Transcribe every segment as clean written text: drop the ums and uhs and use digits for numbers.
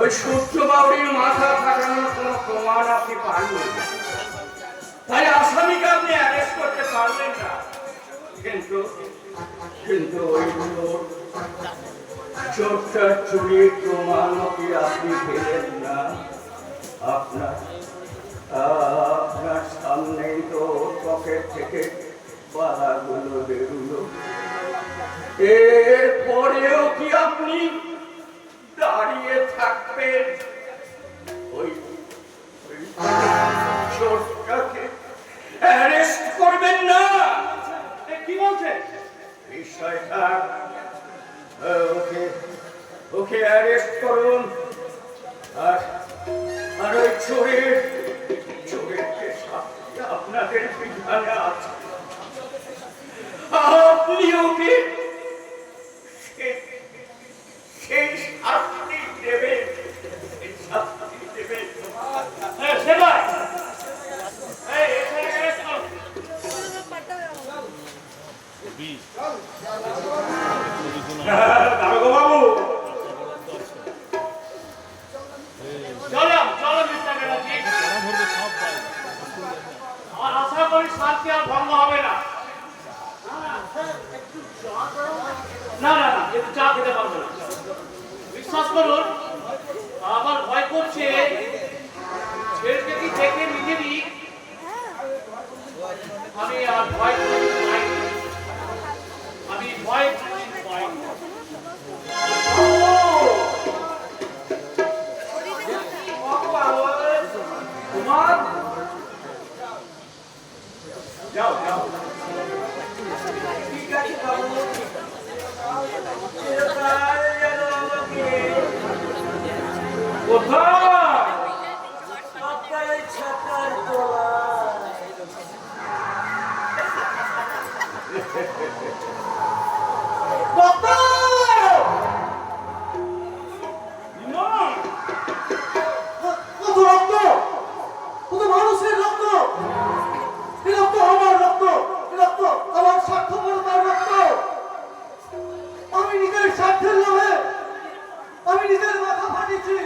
ওই সূর্য বাউরির মাথা ফাটানোর কোনো প্রমাণ আপনি পাননি, তাই আসামিকে আপনি অ্যারেস্ট করতে পারলেন না। কিন্তু কিন্তু ওই চোরটার চুরির প্রমাণও কি আপনি পেলেন না? আপনার আপনার সামনেই তো পকেট থেকে বালাগুলো বেরুলো। এরপরেও কি আপনি দাঁড়িয়ে থাকবেন? ওই চোরটাকে অ্যারেস্ট করবেন না? কি বলছে বিষয়টা? ওকে অ্যারেস্ট করুন। আর ওই চোরের যে শাস্তি আপনাদের বিধানে আছে, আপনি ওকে সেই শাস্তি দেবেন। বাবু আশা করি শান্তি আর ভঙ্গ হবে না। না না না, একটু চা খেতে পারবো না, বিশ্বাস করুন। আমার ভয় করছে ছেলেকে কি দেখে নিজেরই আমি আর ভয় আমি ভয় তোমার যাও যাও, ঠিক আছে বাবু। কোথায় ছাতার মানুষের রক্ত, রক্ত আমার রক্ত, রক্ত আমার স্বার্থপরতার রক্ত। আমি নিজের স্বার্থের লোভে আমি নিজের মাথা ফাটিয়েছি।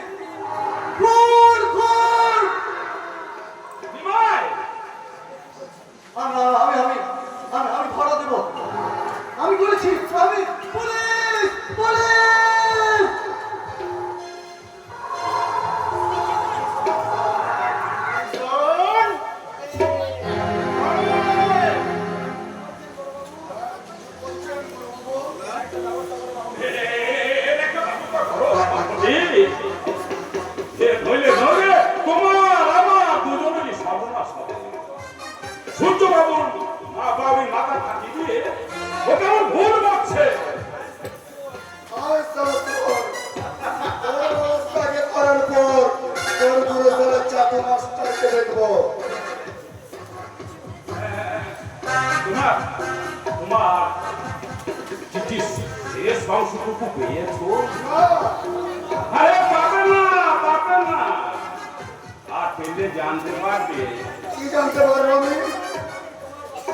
আমি ধরা দেব। আমি বলেছি আমি পুলিশ পুলিশ। জানতে পারবে কি জানতে পারবো আমি?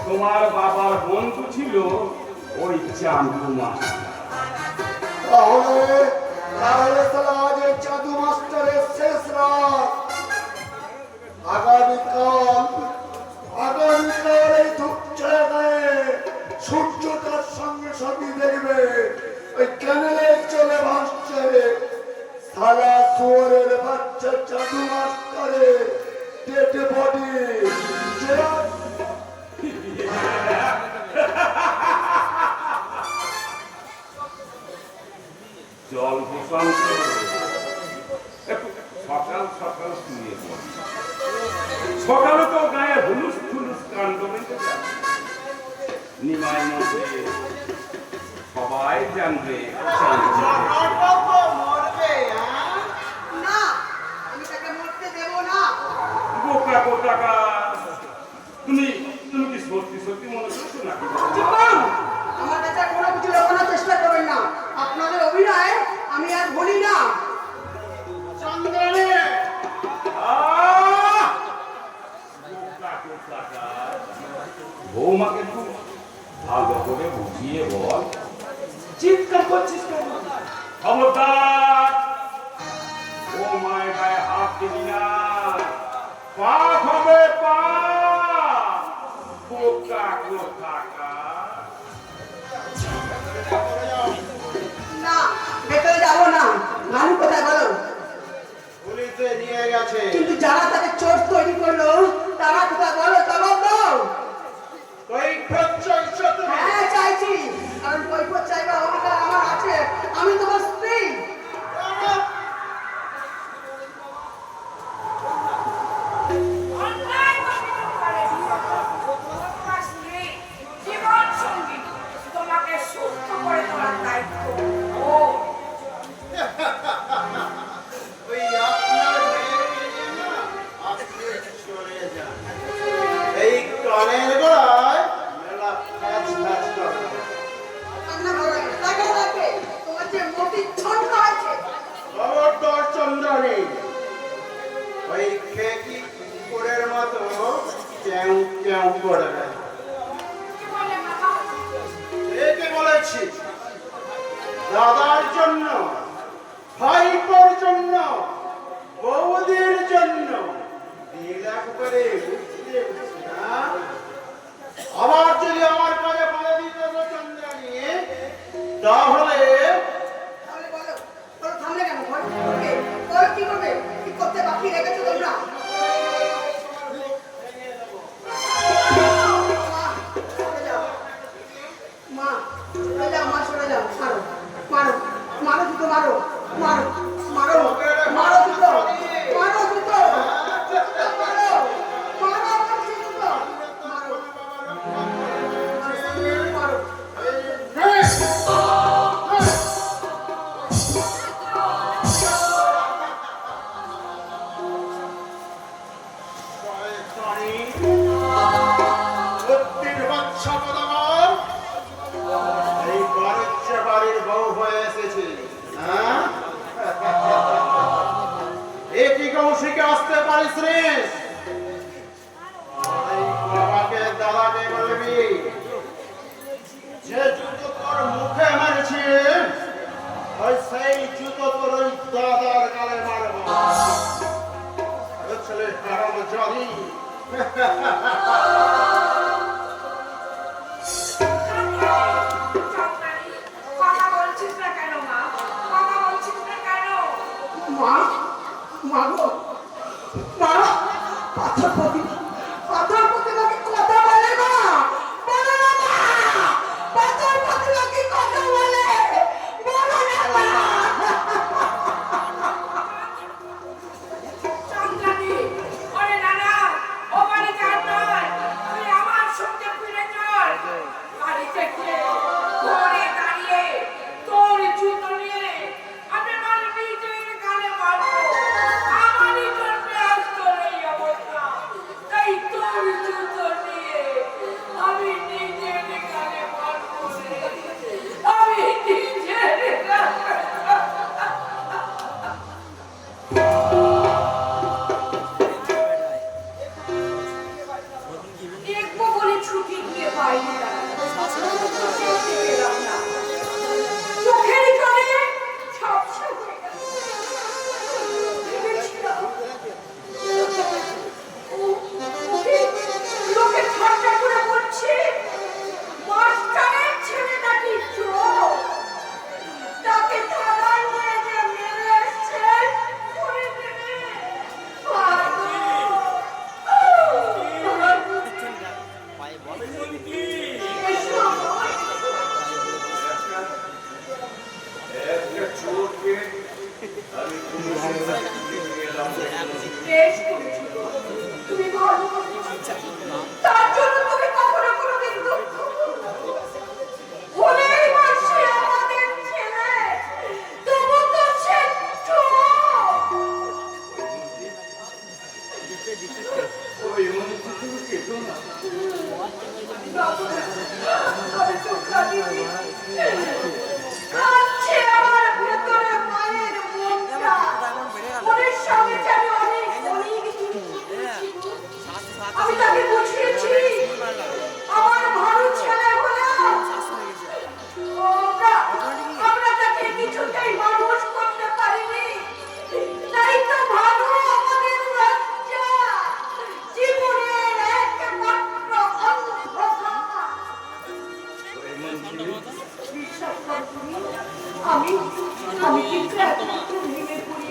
তোমার বাবার বন্ধু ছিল ওই চাঁদু মাস্টার। তাহলে আজ চাঁদু মাস্টারের শেষ রাত। আগামীকাল এই ধূপ জায়গায় সূর্যটার সঙ্গে সঙ্গে দেখবে ওই ক্যানেলে চলে ভাসছে সালা শুয়োরের বাচ্চা চাঁদু মাস্টারের ডেড বডি। জল ভূষণ সকাল সকাল শুয়ে পড়ি, সকালে তো গায়ে হুলুস ফুলুস কাণ্ড বেঁধে যায়। নিমাই মধ্যে সবাই জানবে বোকা কোথাকা। তুমি কি সত্যি সত্যি মনে করছো নাকি? আমার কাছে কোনো কিছু লুকানোর চেষ্টা করবেন না। আপনাদের অভিনয় আমি আর বলি না। বৌমাকে একটু ভালো করে বুঝিয়ে বল। চিৎকার করছিস কেন? খবরদার ও আছে। কিন্তু যারা তাকে চোর তৈরি করলো তারা কোথায় বলো, জবাব দাও। কৈফিয়ত চাইছো তুমি? হ্যাঁ চাইছি, কারণ কৈফিয়ত চাইবার অধিকার আমার আছে, আমি তোমার স্ত্রী। অন্যায় কখনো করেনি। তোমার স্ত্রী, জীবন সঙ্গী, তোমাকে সুস্থ করে তোলার দায়িত্ব ও। ওই আপনার মেয়েকে নিয়ে না আপনি চলে যান। এই কানের গোড়ায় মেলা ফ্যাচ ফ্যাচ করে। কান্না করো না, তাকে রাখবে, তোমার যে মতি ছন্দ আছে। খবরদার চন্দ্রানী, ওই খেকি কুকুরের মতো ক্যাউ ক্যাউ করবে। কি বলে বাবা? একে বলেছি দাদার জন্য, ভাইপোর জন্য, বৌদির জন্য দিলাখ করে উঠতে উঠছে না। আবার যদি আমার কাছে বলে দিত চন্দ্রানী, তাহলে তাহলে বলো, বলো থামলে কেন? বলো কি করবে? বলো কি করবে? কি করতে বাকি রেখেছো তোমরা? মা, সরে যাও, মা সরে যাও, মারো, মারো, মারো দুটো, মারো, মারো, মারো, মারো দুটো, মারো দুটো, মারো, মারো বলছি দুটো, মারো, মারো, শয়তানি বুদ্ধির বাচ্চা পদাবর, এই বাণিজ্য বাড়ির বউ হয়ে এসেছে। হ্যাঁ, একই কৌশিকে আসতে পারিস রে। এই বাবাকে দাদাকে বলবি যে জুতো তোর মুখে মারছি, ওই সেই জুতো তোর ওই দাদার গালে মারবো। ছেলে হারাম জানি। চন্দ্রানী, কথা বলছিস না কেন মা? কথা বলছিস না কেন? মা, মা গো, মা, পাথর প্রতিমা কি কথা বলে মা? বলো না মা, পাথর প্রতিমা কি কথা বলে? বলো না মা। চন্দ্রানী, ওরে নানা, ও বাড়িতে আর নয়, তুই আমার সঙ্গে ফিরে চল। বাড়িতে গিয়ে ঘরে দাঁড়িয়ে তোর জুতো নিয়ে আমি আমার নিজের গালে মারবো। আমারই জন্য আজ তোর এই অবস্থা। তাই তোর জুতো নিয়ে আমি নিজের গালে মারবো রে। আমি নিজের গালে। দেখবো বলে ছুটি দিয়ে বাইরে পেলাম না। চোখের জলে ঝাপসা হয়ে গেল। ভেবেছিলাম, লোকে ঠাট্টা করে বলছে মাস্টারের ছেলে নাকি চোর। তাকে থানায় নিয়ে গিয়ে মেরে এসছেন, করে দেবে। একটা চোরকে আমি কোনো বেশ করেছো। তুমি ভালো করেছো। তার জন্য তুমি কখনো কোনোদিন দুঃখ করো না। হলেই বা সে আমাদের ছেলে, তবু তো সে চোর। ওই মন্ত্রী তুমি কেটো না। আমি তো কাঁদিনি। কাঁদছে আমার ভেতরে মায়ের মনটা। মনের সঙ্গে যেন অনেক অনেক জিনিস জুড়েছিল। আমি তাকে বুঝিয়েছি আমার ভালো ছেলে হলো। আমরা তাকে কিছুতেই মানুষ করতে পারিনি। তাই তো ভালো আমাদের লজ্জা, জীবনের একমাত্র অন্ধকার। ওই মন্ত্রী বিশ্বাস করো তুমি, আমি কিন্তু একমাত্র ভেঙে পড়ি।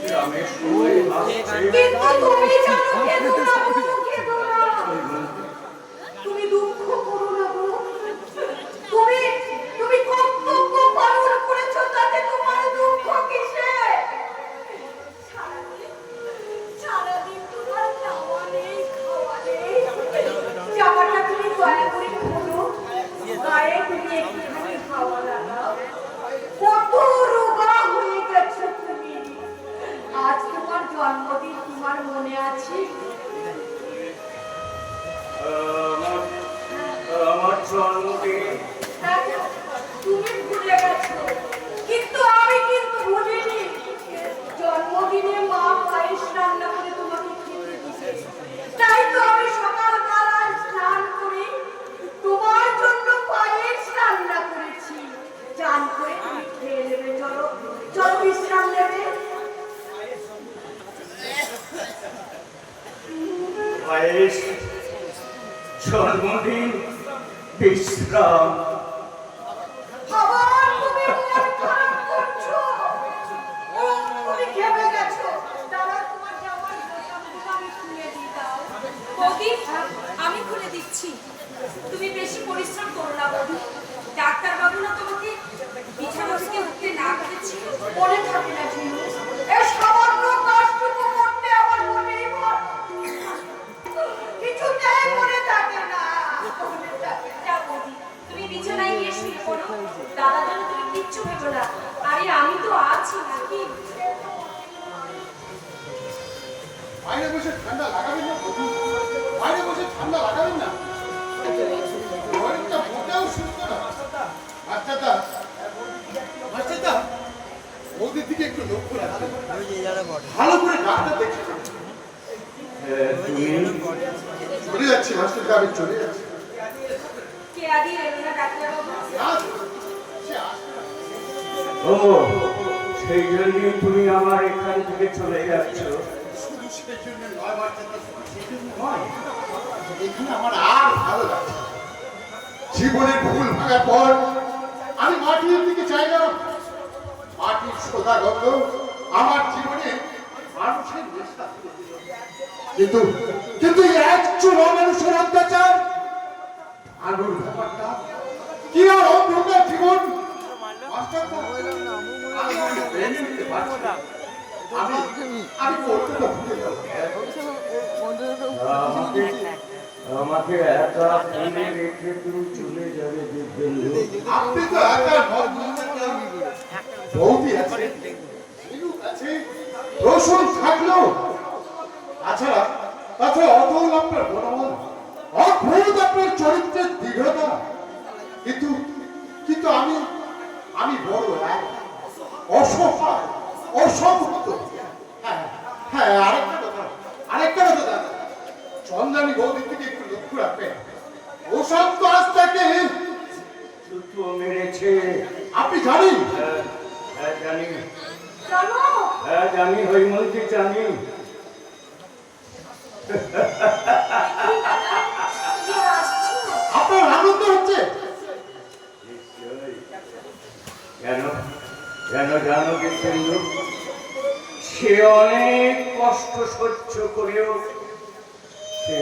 গ্রামের সবাই হাসছে। কিন্তু তুমি জানো কেঁদো না গো, কেঁদো না। তুমি দুঃখ করো না গো। তুমি কর্তব্য পালন করেছো, তাতে তোমার দুঃখ কিসে? সারাদিন তোমার খাওয়া নেই, খাওয়া নেই। জামাটা তুমি দয়া করে খোলো, গায়ে তুমি একটুখানি খাওয়া লাগাও। কত রোগা হয়ে গেছো তুমি। আজ তোমার জন্মদিন, তোমার মনে আছে? আমার জন্মদিন হ্যাঁ, তুমি ভুলে গেছো, কিন্তু আমি কিন্তু ভুলিনি। জন্মদিনে মা পায়েস রান্না করে তোমাকে খেতে দিয়েছে, তাই তো আমি সকালবেলায় স্নান করে তোমার জন্য পায়েস রান্না করেছি। চান করে তুমি খেয়ে নেবে, চলো চলো বিশ্রাম নেবে। পায়েস, জন্মদিন, বিশ্রাম। আবার তুমি মন খারাপ করছো, তুমি ঘেমে গেছো। দাদা, তোমার জামার বোতামগুলো আমি খুলে দিই দাও। বৌদি, আমি খুলে দিচ্ছি। তুমি বেশি পরিশ্রম করো না বৌদি। ডাক্তার বাবু না তোমাকে বিছানা থেকে উঠতে না করেছি? মনে থাকে না ঝিনু, এই সামান্য কাজটুকু করতে আমার মনেই ভয়। কিছুতেই মনে থাকে না, মনে থাকে না। যাও বৌদি, তুমি বিছানায় গিয়ে শুয়ে পড়ো। দাদার জন্য তুমি কিচ্ছু ভেবো না। আরে আমি তো আছি নাকি? বাইরে বসে ঠান্ডা লাগাবেন না প্রভু, বাইরে বসে ঠান্ডা লাগাবেন না। শরীরটা মোটেও সুস্থ না। বাচ্চাটা ওদের দিকে একটু লক্ষ্য রাখবেন, ভালো করে ডাক্তার দেখেছেন। তুমি চলে যাচ্ছি মাস্টার, আমি চলে যাচ্ছি। কে আদি এলো না ডাক্তার বাবু? সে আসবে না। ও, সেই জন্যই তুমি আমার এখান থেকে চলে যাচ্ছ। শুধু সেই জন্য নয় বাচ্চাটা, শুধু সেই জন্য নয়, এখানে আমার আর ভালো লাগছে না। জীবনের ভুল ভাঙার পর আমি মাটির দিকে চাইলাম। মাটির সোদা গন্ধ আমার জীবনে মানুষের নেশা তুলে দিল। কিন্তু এই একজন অমানুষের অত্যাচার, আগুন ব্যাপারটা কি আর অন্ধকার জীবন। মাস্টারদা, আমি মেনে নিতে পারছি না। আমি কলকাতা ভুলে যাব। আমাকে একা ফেলে রেখে তুমি চলে যাবে দিব্যেন্দু। আপনি তো একা নন, বৌদি আছে, ঝিনুক আছে, রসুন থাকলো। তাছাড়া অতল আপনার বনমন, অদ্ভুত আপনার চরিত্রের দৃঢ়তা। কিন্তু আমি বড় এক অসহায়, অসংহত। হ্যাঁ, আরেকটা কথা দাদা, চন্দ্রানী বৌদির দিকে একটু লক্ষ্য রাখবেন। ওসব তো আজ থেকে ছুতো মেরেছে। আপনি জানেন? হ্যাঁ জানি, জানো, হ্যাঁ জানি, হৈমন্তী জানি। কে আসছো? আপনার আনন্দ হচ্ছে? নিশ্চয়ই। কেন কেন জানো দিব্যেন্দু? সে অনেক কষ্ট সহ্য করেও সে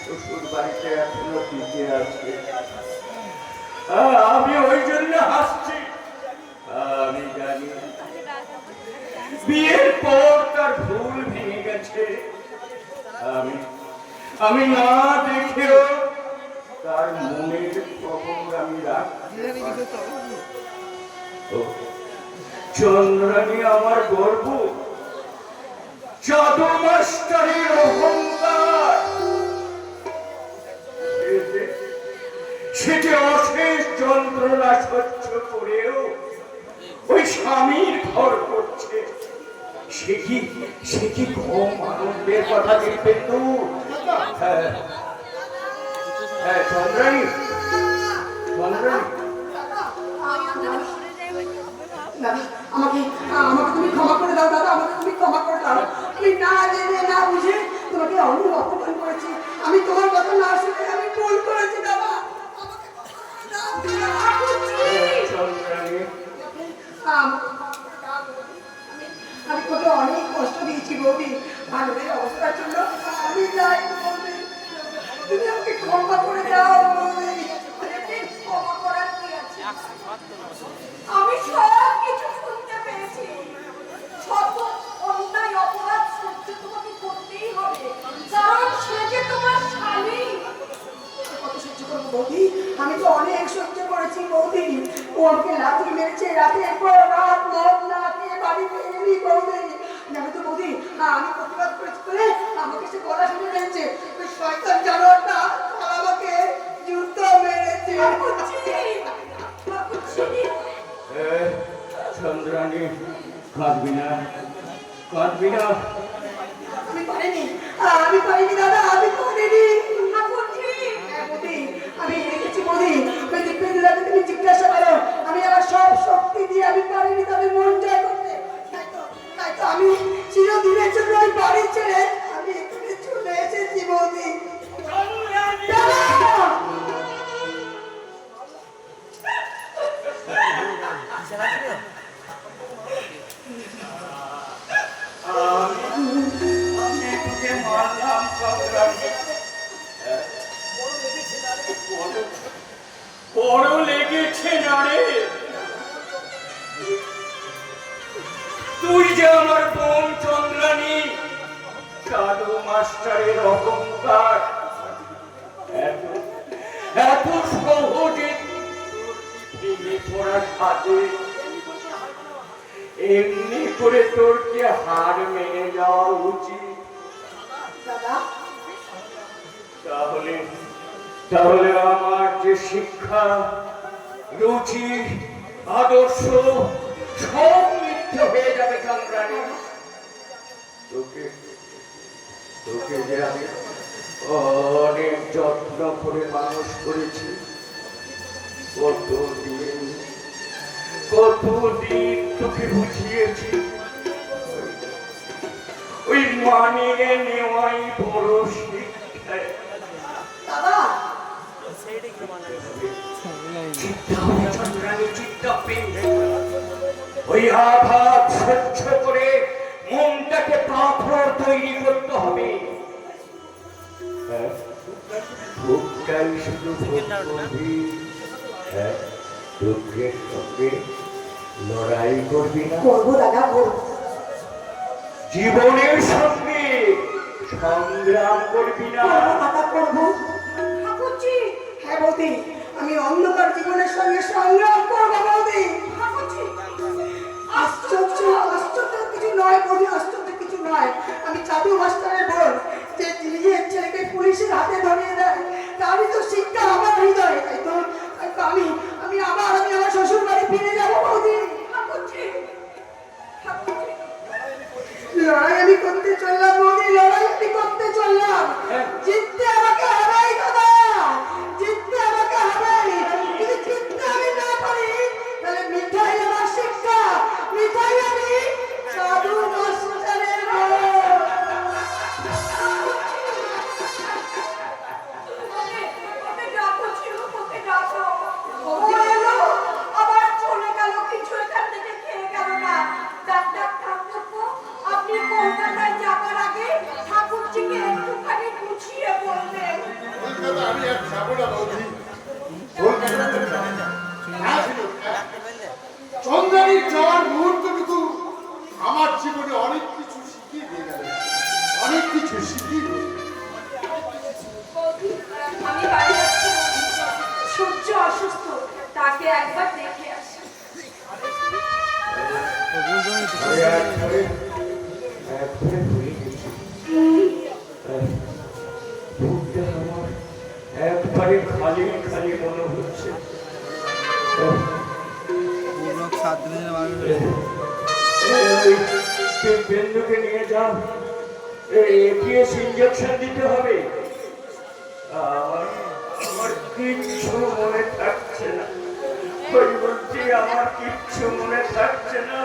শ্বশুর বাড়িতে এখনো টিকে আছে। আমি ওই জন্য হাসছি। আমি জানি বিয়ের পর তার ভুল ভেঙে গেছে। আমি না দেখেও তার মনের খবর আমি রাখতে পারি। ও, চন্দ্রানী আমার গর্ব, জাদু মাস্টারের অহংকার। সে যে অশেষ যন্ত্রণা সহ্য করেও ওই স্বামীর ঘর করছে। সে কি কম আনন্দের কথা দেখবে তো? হ্যাঁ, চন্দ্রানী, দাদা, আমাকে তুমি ক্ষমা করে দাও। দাদা, আমাকে তুমি ক্ষমা করে দাও। আমি না জেনে না বুঝে তোমাকে অনেক অপমান করেছি। আমি তোমার কথা না শুনে আমি ভুল করেছি দাদা। আমাকে ক্ষমা করে দাও, দাদা, করছি। চন্দ্রানী, আমি কষ্ট দিয়েছি বৌদি, মানবের অবস্থার জন্য আমি যাই বৌদি, তুমি আমাকে ক্ষমা করে দাও বৌদি। ক্ষমা করার কি আছে? আমি সব কিছু শুনতে পেয়েছি। শত অন্যায় অপরাধ সহ্য তোমাকে করতেই হবে, কারণ সে যে তোমার স্বামী। কত সহ্য করবো বৌদি, আমি তো অনেক সহ্য করেছি বৌদি। ও আমাকে লাথি মেরেছে, রাতের পর রাত মদ না খেয়ে বাড়ি ফেরেনি বৌদি। জানো তো বৌদি, আমি প্রতিবাদ করেছি বলে আমাকে সে গলা শুনে মেরেছে। ওই শয়তান জানোয়ারটা আমাকে জুতো মেরেছে। চন্দ্রানী, কাঁদবি না, কাঁদবি না। আমি পারিনি, আমি পারিনি দাদা, আমি পারিনি। হ্যাঁ বৌদি, আমি রেখেছি বৌদি। ওই দিব্যেন্দুদাকে তুমি জিজ্ঞাসা করো, আমি আমার সব শক্তি দিয়ে আমি পারিনি তবে মন জয় করতে। তাই তো আমি চিরদিনের জন্য ওই বাড়ি ছেড়ে আমি এখানে চলে এসেছি বৌদি। দাদা! আমি তোকে মারলাম চন্দ্রানী। বড় লেগেছে না রে? তুই যে আমার বোন চন্দ্রানী, সাধু মাস্টারের অহংকার এত সহজে ভেঙে পড়ার সাথে এমনি করে তোর কি হার মেনে যাওয়া উচিত? দাদা, তাহলে তাহলে আমার যে শিক্ষা, রুচি, আদর্শ সব মিথ্যে হয়ে যাবে চন্দ্রানী। তোকে তোকে যে আমি অনেক যত্ন করে মানুষ করেছি, কতদিন তোকে বুঝিয়েছি ওই মানিয়ে নেওয়াই বড় শিক্ষা। দাদা, ওই আঘাত সহ্য করে মনটাকে পাথর তৈরি করতে হবে। ভোগটাই শুধু ভোগ করবি, দুঃখের সঙ্গে লড়াই করবি না। করবো দাদা, করবো। জীবনের সঙ্গে সংগ্রাম করবি না। দাদা, করবো। ঠাকুরজি, হ্যাঁ বৌদি, আমি অন্ধকার জীবনের সঙ্গে সংগ্রাম করবো বৌদি। ঠাকুরজি, আশ্চর্য, আশ্চর্য কিছু নয় বৌদি, আশ্চর্য কিছু নয়। আমি চাদু মাস্টারের বোন, যে নিজের ছেলেকে পুলিশের হাতে ধরিয়ে দেয়, তারই তো শিক্ষা আমার হৃদয়ে। তাই তো আমি আমার শ্বশুর বাড়ি ফিরে যাবো বৌদি। ঠাকুরজি, ঠাকুরজি, লড়াই আমি করতে চললাম বৌদি, লড়াই আমি করতে চললাম। জিততে আমাকে হবেই দাদা, জিততে আমাকে হবেই। কিন্তু জিততে আমি না পারি, তাহলে মিঠাই আমার শিক্ষা, মিঠাই আমি সাধু মাস্টারের বোন। ওকে ডাকো ছিল, ওকে ডাকো। ও এলো, আবার চলে গেল, কিছু এখান থেকে খেয়ে গেল না। ডাক্তার ঠাকুরপো, আপনি কলকাতায় যাবার আগে ঠাকুরজিকে একটুখানি বুঝিয়ে বলবেন। কলকাতা আমি আর যাবো না বৌদি, কলকাতাতে যাবো না। চন্দ্রানীর যাওয়ার মুহূর্তটুকু আমার জীবনে অনেক কিছু শিখিয়ে দিয়ে গেল, অনেক কিছু শিখিয়ে দিয়ে গেল। আমি বাড়ি যাচ্ছি, সূর্য অসুস্থ, তাকে একবার দেখে আসি। একবারে খালি খালি মনে হচ্ছে। বেন্দুকে নিয়ে যাও, এপিএস ইঞ্জেকশন দিতে হবে। আমার কিচ্ছু মনে থাকছে না, ওই বলছি আমার কিচ্ছু মনে থাকছে না।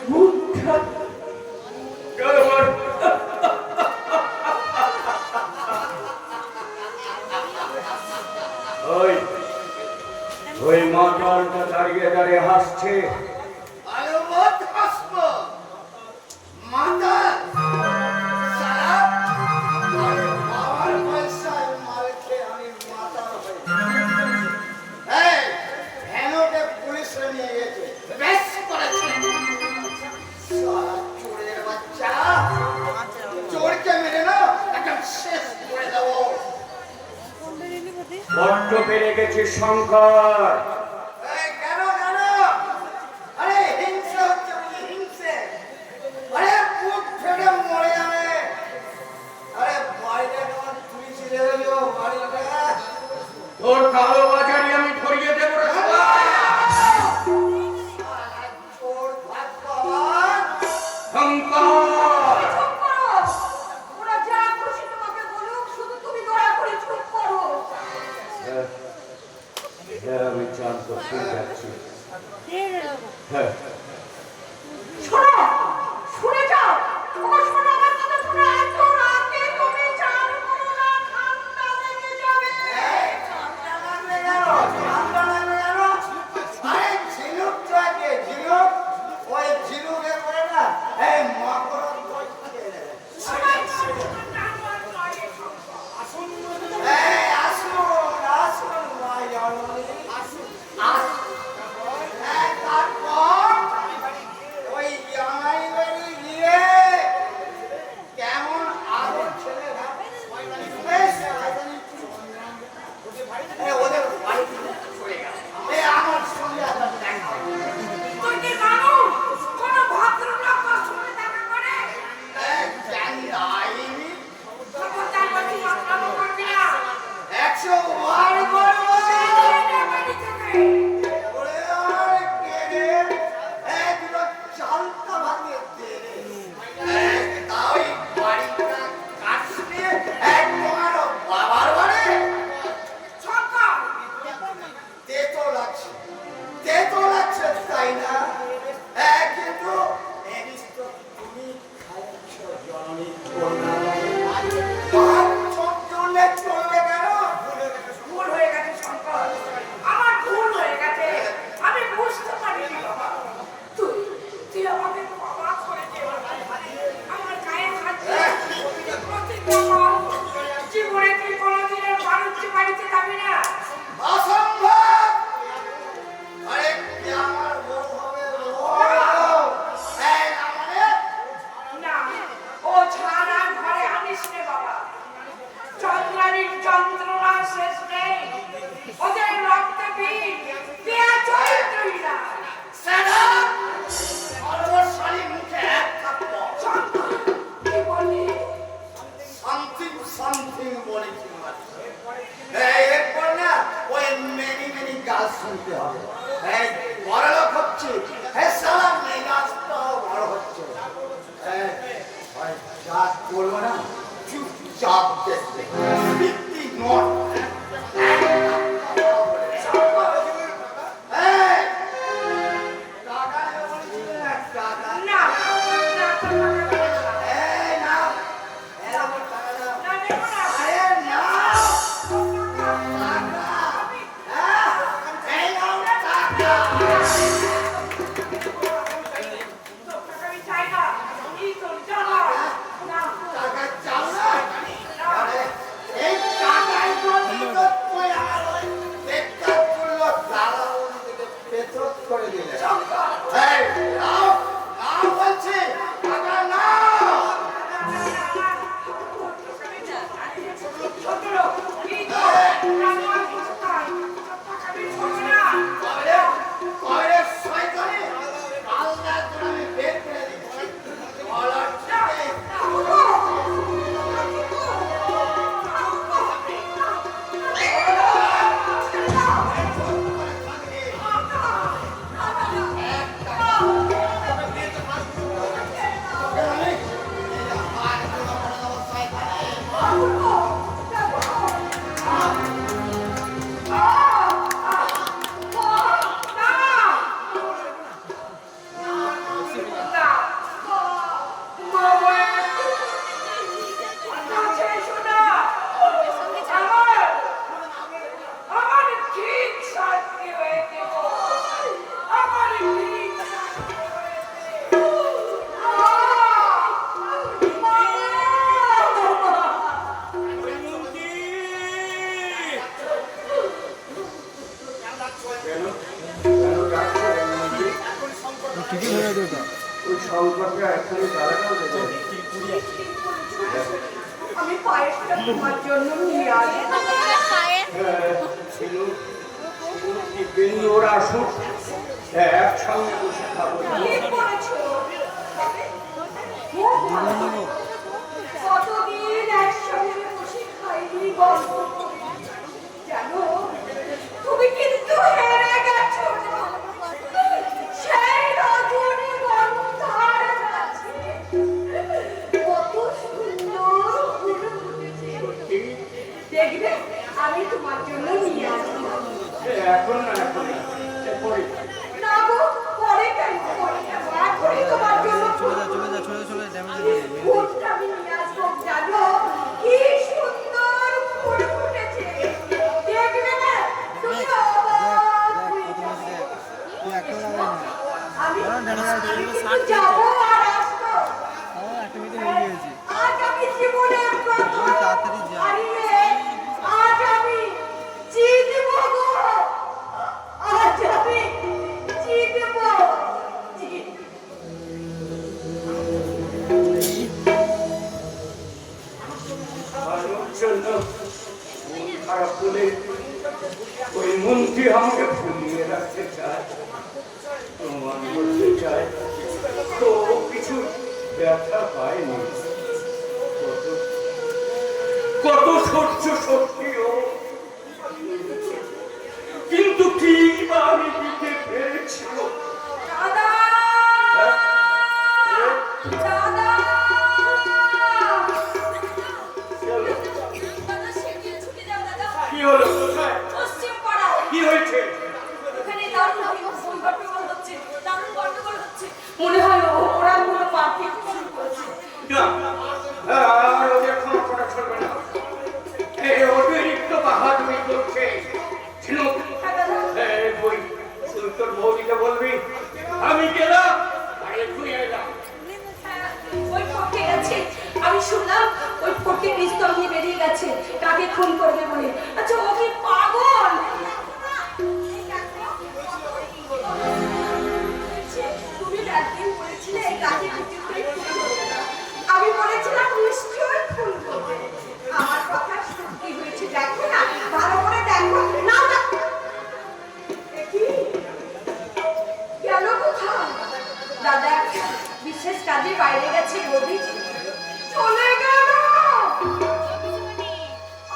বুকটা আমার ওই মাতালটা দাঁড়িয়ে দাঁড়িয়ে হাসছে। আরে মত হাসবো, মাতা বড্ড বেড়ে গেছে শঙ্কর। এই কেন কেন? আরে হিংসে হচ্ছে বুঝি, হিংসে। আরে বুক ফেটে মরে যাবে। আরে বাড়িটা কেমন চুরি ছিঁড়ে গেল বাড়িটা। তোর কালো বাজারি আমি ধরিয়ে দেবো রে সবাই। চোর ভাগ্যবান। শঙ্কর চুপ করো। ওরা যা খুশি তোমাকে বলুক, শুধু তুমি দয়া করে চুপ করো। আমি চান করতে যাচ্ছি। হ্যাঁ শোনো, শুনে যাও। ওগো শোনো, আমার কথা শোনো। এত রাতে তুমি চান করো না, ঠান্ডা লেগে যাবে। এই ঠান্ডা লাগবে কেন? ঠান্ডা লাগবে কেন? আরে ঝিনুক তো আছে, ঝিনুক। ওই ঝিনুকে করে না এই মকরত করছে। এই আসুন আসুন ভাই জননী। আসুন তারপর ওই জামাই বাড়ি গিয়ে কেমন আরো ছেলে ওদের বাড়িতে চলে গেল। এই আমার সঙ্গে আবার দেখা হলো। তুই কি মানুষ? কোনো ভদ্রলোক তোর সঙ্গে দেখা করে? জানি আইনি খবরদার বলছি, মাথা করবি না। 100 বার করবো। বেরিয়ে যা বাড়ি থেকে। ওরে আর কেড়ে দুটো চালটা ভাঙিয়ে দে রে। তাই বাড়িটা কাটলে তোমার বাবার বাড়ি শঙ্কর, তেতো লাগছে, তেতো লাগছে তাই না? কিন্তু জিনিস তো তুমি খাচ্ছ জননী কন্যা। তোমার চোখ চললে চললে কেন? ভুল হয়ে গেছে শঙ্কর, আমার ভুল হয়ে গেছে। আমি বুঝতে পারিনি বাবা। তুই আমাকে ক্ষমা করে দে বাবা। আমার গায়ে হাত দিয়ে প্রতিজ্ঞা কর, জীবনে তুই কোনোদিনের বাণিজ্য বাড়িতে যাবি না। অসম্ভব! আরে কি আমার বউ হবে? এই না মানে? না, ও ছাড়া ঘরে আনিস নে বাবা। চন্দ্রানীর যন্ত্রণা শেষ নেই। ওদের রক্তে বীজ দেয়া চরিত্রই না। সেটা অলবশালী মুখে এক থাপ্পড়। শঙ্কর, কি বলি? সামথিং বলেছি মাত্র। এরপর না ওই মেনি গাছ শুনতে হবে। এই বড়লোক হচ্ছে, সালা মেগাস্টার বড় হচ্ছে। ওই যা করবো না চুপচাপ দেখবে, ফিফটি নট। টাকা নেবে বলেছিলে না, টাকা। না, না, তোর টাকা দেবো না। এই নাও, এই আমার টাকা নাও। না, দেবো না। আরে নাও, টাকা। হ্যাঁ, এই নাও টাকা। তোর টাকা আমি চাই না। এই তোর জানা। না, টাকা চাও না? আরে, এই টাকার জন্যই তো তুই আমার ওই বেকার তুল্য দালালি থেকে পেছন করে দিলে। শঙ্কর, এই, নাও, নাও বলছি, টাকা নাও। ছোট লোক, এই তো রান্নার কোথায়? তোর টাকা আমি ছোট না। কবে, কবে শয়তানি? কাল রাত ধরে আমি বের করে দিচ্ছি। বলার থেকে ওই সংকটটা এখনই দাঁড়ানো আমি পায়েসটা তোমার জন্য নিয়ে আসবো। ওরা আসুক, একসঙ্গে বসে খাবো। ঠিক বলেছো। খুব ভালো। কতদিন একসঙ্গে বসে খাইনি, গল্প করি। জানো, তুমি কিন্তু হেরে গেছো। সেই রজনী গন্ধার কাছে কত সুন্দর ফুল ফুটেছে। দেখবে, আমি তোমার জন্য নিয়ে আসবো। এখন না, এখন না, পরে। না গো, পরে কেন? পরে কেন? এখনই তোমার জন্য ফুল ফুলটা আমি নিয়ে আসবো। জানো, কি সুন্দর ফুল ফুটেছে। দেখবে না, তুমি অবাক হয়ে যাবে। আমি কিন্তু যাবো আর আসবো। আজ আমি জীবনের প্রথম হারিয়ে, আজ আমি জিতবো গো। আজ আমি জিতবো। আমার জন্য মন খারাপ বলে ওই মন্ত্রী আমাকে ফুলিয়ে রাখতে চায়, প্রমাণ করতে চায় তো কিছু ব্যথা পায়নি। কত সহ্য শক্তিও, কিন্তু কি বা আমি দিতে পেরেছি? দাদা! দাদা! দাদা, সেদিন ছুটে যাও দাদা। কি হলো? কোথায়? পশ্চিম পাড়ায়। কি হয়েছে? ওখানে দারুণ গন্ডগোল হচ্ছে, দারুণ গন্ডগোল হচ্ছে। মনে হয় ওরা কোনো পার্টি শুরু করেছে। না, আর ওদের ক্ষমা করা চলবে না। এই অতিরিক্ত বাহাদুরি করছে। ঝিনুক, বই তোর বৌদিকে বলবি আমি গেলাম আর এক্ষুনি এলাম। ওই ফটকে গেছে। আমি শুনলাম ওই ফটকে পিস্তল নিয়ে বেরিয়ে গেছে কাকে খুন করবে বলে। আচ্ছা, ও কি পাগল? তুমি একদিন বলেছিলে কাকে কিছুতেই খুন করবে না। আমি বলেছিলাম নিশ্চয়ই খুন করবে। আমার কথা সত্যি হয়েছে। দেখো না, ভালো করে দেখো না। গেল কোথায়? দাদা বিশেষ কাজে বাইরে গেছে, রবি চলে গেল।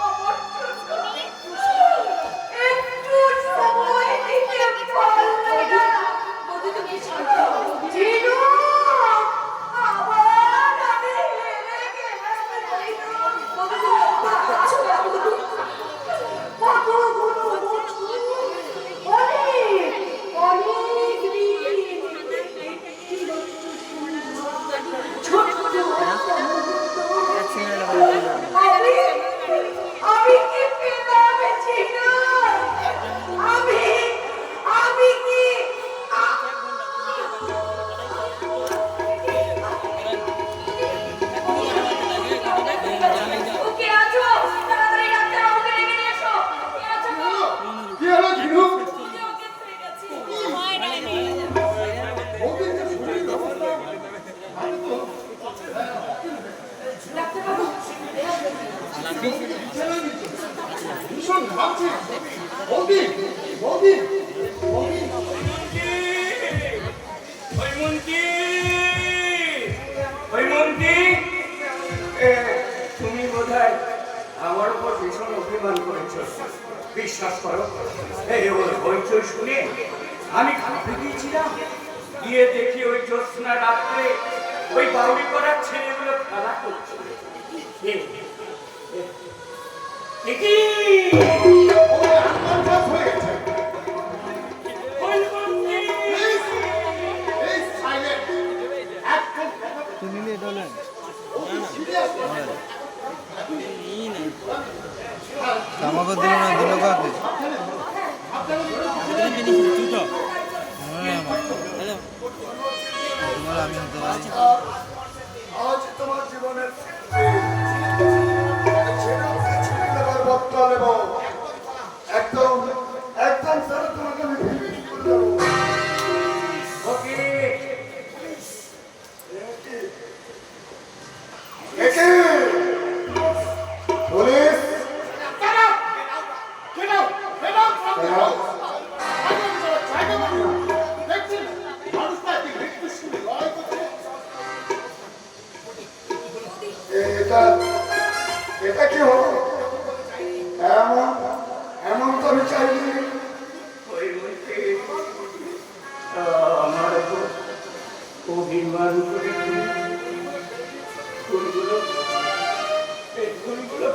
আমার জন্য একটু সময় দিতে পারলে না? বৌদি, তুমি শান্ত হও। জিনু, আবার আমি হেরে গেলাম। জিনু, বৌদি, তুমি আছো না? বৌদি, কতগুলো বছর, অনেক দিন ছোট্ট আমি কি পেলাম? চিনো আমি কি ওকে আছো? তাড়াতাড়ি ডাক্তার আমাকে ডেকে নিয়ে এসো। কে আছো গো? কি হলো ঝিনুক? ওকে হয়ে গেছে। ওদের যে শরীর অবস্থা, আমি তো ডাক্তারবাবু, ভীষণ ঘামছে। বৌদি, বৌদি, বৌদি। তুমি বোধহয় আমার উপর ভীষণ অভিমান করেছ। বিশ্বাস করো, এই ওর হইচই শুনে আমি ঘাবড়ে গিয়েছিলাম। গিয়ে দেখি ওই জ্যোৎস্না রাত্রে ওই বাউরি করার ছেলেগুলো খেলা করছে। কি ওদের আত্মহত্যা হয়ে গেছে। এই সাইলেন্ট, একদম কথা বলবেন। ওকে সিরিয়াস আমাকে দিল না, দিল কাকে? তোমার আমি হতে পারি। আজ তোমার জীবনের বদলা নেব। একদম একদম স্যার, তোমাকে আমি ফিরিয়ে করে দেবো। একে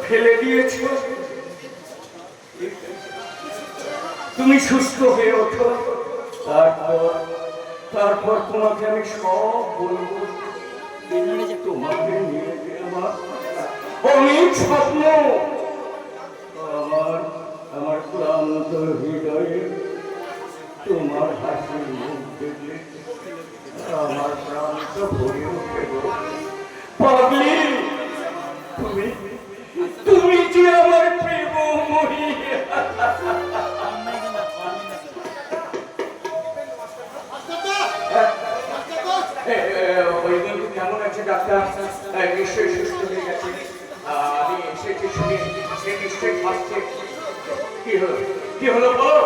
ফেলে দিয়েছ। তুমি সুস্থ হয়ে ওঠো, তারপর তোমাকে আমি সব বলবো। তোমাকে নিয়ে যে আমার অনেক স্বপ্ন, আমার ক্লান্ত হৃদয়ে তোমার হাসির মুখ দেখলে আমার প্রান্ত ভরে উঠে গো। পাগলি, তুমি যে আমার প্রেমময়ী। ওই কিন্তু কেমন আছে ডাক্তার? নিশ্চয়ই সুস্থ হয়ে গেছে। আমি এসেছি শুনে সে নিশ্চয়ই খাচ্ছে। কি হলো বলো?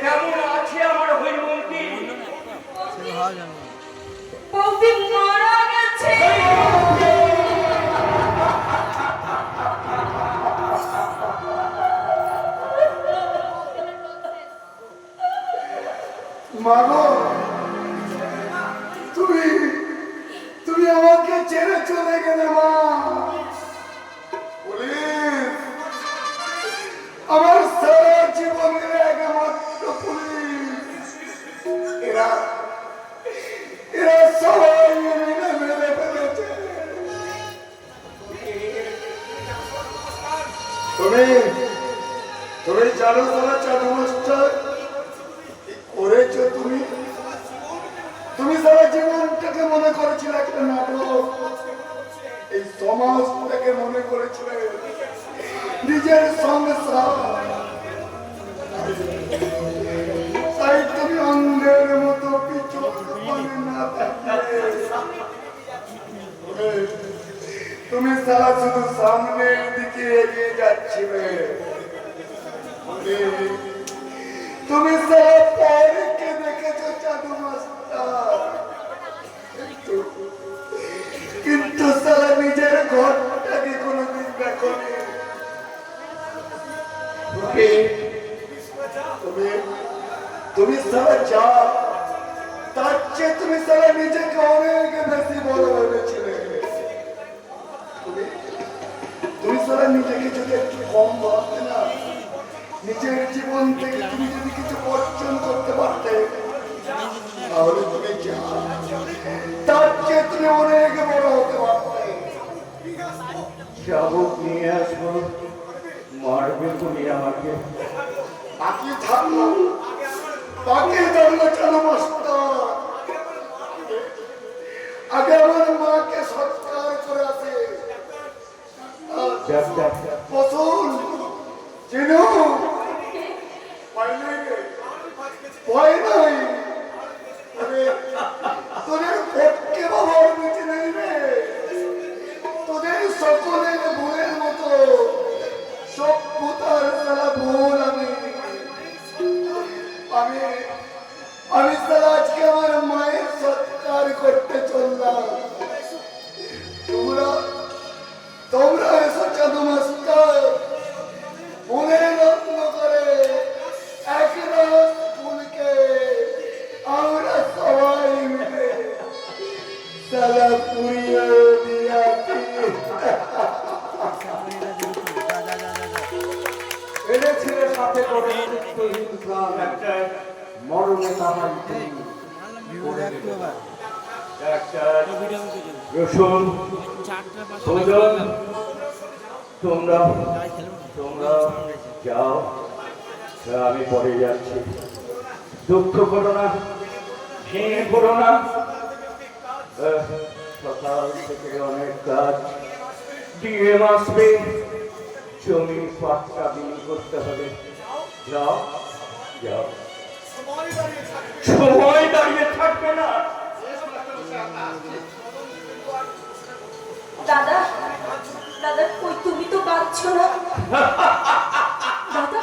কেমন আছে আমার হৈমন্তী? বৌদি মারা গেছে। মাগো, তুমি আমাকে ছেড়ে চলে গেলে মা। পুলিশ, আমার সারা জীবনের একমাত্র পুলিশ। এরা সবাই মিলে মেরে ফেলেছে। তুমি জানো সারা চাঁদু মাস্টার করেছ? তুমি সারা জীবনটাকে মনে করেছিলে একটা নাটক, এই সমাজটাকে মনে করেছিলে নিজের সংসার। তাই তুমি অন্ধের মতো পিছু না থাকলে তুমি সারা শুধু সামনের দিকে এগিয়ে যাচ্ছিলে। তুমি সারা পরকে দেখেছো চাঁদু মাস্টার, কিন্তু সারা নিজের ঘরটাকে কোনোদিন দেখোনি। তুমি সারা যা, তার চেয়ে তুমি সারা নিজেকে অনেক বেশি বড় ভেবেছিলে। তুমি সারা নিজেকে যদি একটু কম ভাবতে না, নিজের জীবন থেকে তুমি যদি কিছু অর্জন করতে পারতে, তাহলে তুমি যা, তার চেয়ে তুমি অনেক বড় হতে পারতে। চাবুক নিয়ে আসবো, মারবে তুমি আমাকে। বাকি থাকলো চাঁদু মাস্টার। আগে আমার মাকে সৎকার করে আসে। বসুন, চিনু, ভয় নাই। তোদের পক্ষে বাবার বেঁচে নেই রে। তোদের সকলের ভুলের মতো সভ্যতার সারা ভুল আমি সারা আজকে আমার মায়ের সৎকার করতে চললাম। তোমরা এসো চাঁদু মাস্টার, ফুলের রত্ন করে এক রাত ফুলকে আমরা সবাই মিলে সারা পুড়িয়ে দিয়াছি। এনেছিলে সাথে করে মরণে তাহাই রসুন তোমরা যাও, আমি পরে যাচ্ছি। দুঃখ করো না, ভেঙে পড়ো না। সকাল থেকে অনেক কাজ, ডিএম আসবে, জমি পাট্টা বিলি করতে হবে। যাও যাও, সময় দাঁড়িয়ে থাকবে না। দাদা, দাদা কই, তুমি তো বাঁচছো না দাদা।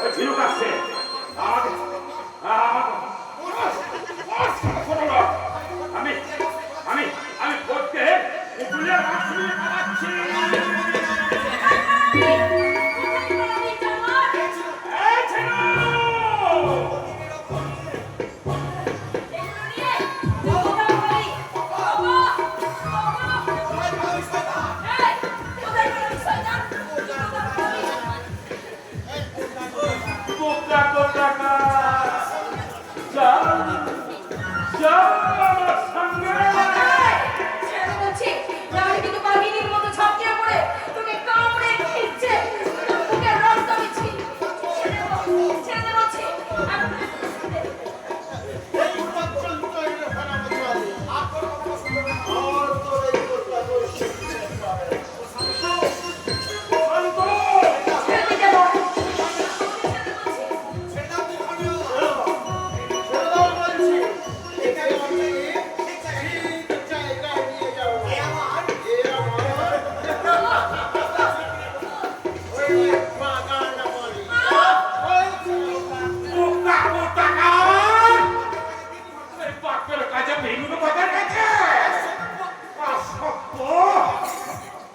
ওই ঝিনুক আসছে আমাকে আমি আমি আমি করতে পুকুরের মাছ নিয়ে খাওয়াচ্ছি। এই ছেলে! কোথা কোথা চল চল আমার সঙ্গে।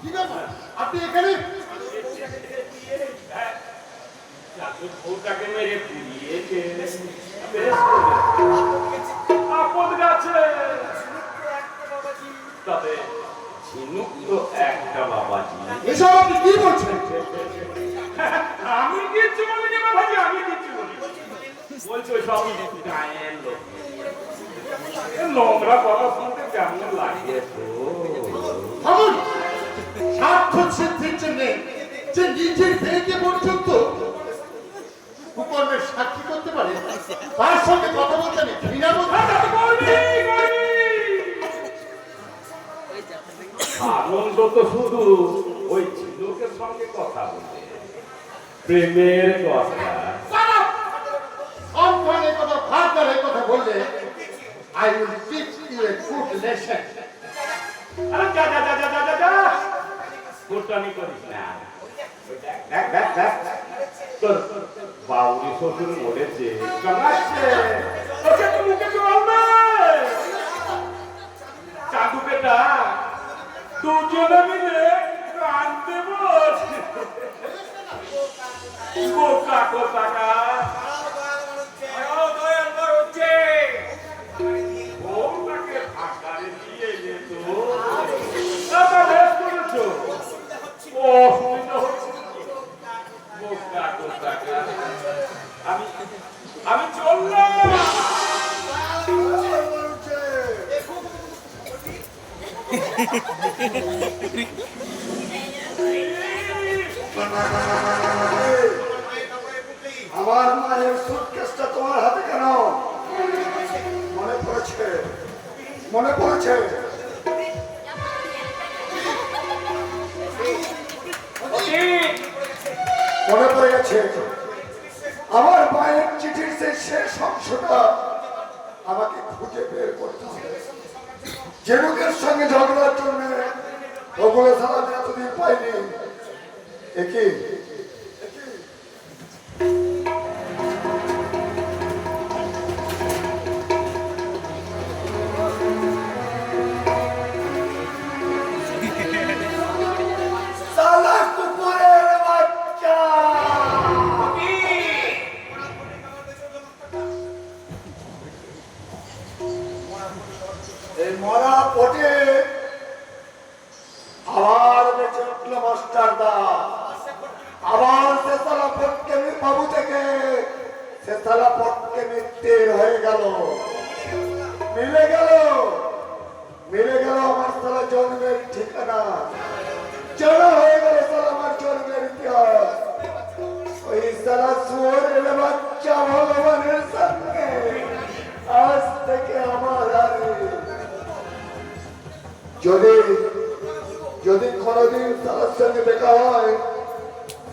কি ব্যাপার আপনি এখানে? বউটাকে মেরে পুড়িয়েছে আপদ গাছে, তবে ঝিনুক তো একটা বাবাজি। এসব আপনি কি বলছেন? আমি কিচ্ছু বলিনি বাবাজি, আমি কিচ্ছু বলিনি। বলছো সব গায়ের লোক, নোংরা কথা শুনতে কেমন লাগে তো। থামুন! স্বার্থ সিদ্ধির জন্য যে নিজের মেয়েকে পর্যন্ত কুকর্মের সাক্ষী করতে পারে, তার সঙ্গে কথা বলতে আমি ঘৃণা বোধ করি। আনন্দ তো শুধু ওই ঝিনুকের সঙ্গে কথা বলতে, প্রেমের কথা। সম্মানের কথা ভাবদারের কথা বললে I will teach you a good lesson. আরে যা যা যা যা যা যা যা, ফুটানি করিস না। দেখ দেখ দেখ, তোর বাউরি শ্বশুর মরেছে, কামাচ্ছে, তোকে তো মুখে জল নেই। চাঁদু বেটা, দুজনে মিলে কাঁদতে বস। বোকা কোথাকা। বউটাকে ফাঁকারে দিয়ে যেত। দাদা বেশ করেছো। অসুবিধা হচ্ছে। বোকা কোথাকা। আমি চললাম। আমার মায়ের সুটকেসটা তোমার হাতে কেন? মনে পড়েছে, মনে পড়েছে। মনে পড়ে গেছে আমার মায়ের চিঠির যে শেষ অংশটা আমাকে খুঁজে বের করতে হবে। ঝিনুকের সঙ্গে ঝগড়ার জন্য ওগুলো ছাড়া আমি এতদিন পাইনি। একই সালা কুকুরের বাচ্চা! এই মরা পটে আবার বেঁচে উঠল মাস্টার দা। আবার সে সালা পটকে বাবু থেকে সে সালা পটকে মৃত্যুর হয়ে গেল। মিলে গেল, মিলে গেল আমার সালা জন্মের ঠিকানা। জানা হয়ে গেল সালা আমার জন্মের ইতিহাস। ওই সালা শুয়োরের বাচ্চা ভগবানের সঙ্গে আজ থেকে আমার আগে যদি যদি কোনোদিন সালার সঙ্গে দেখা হয়,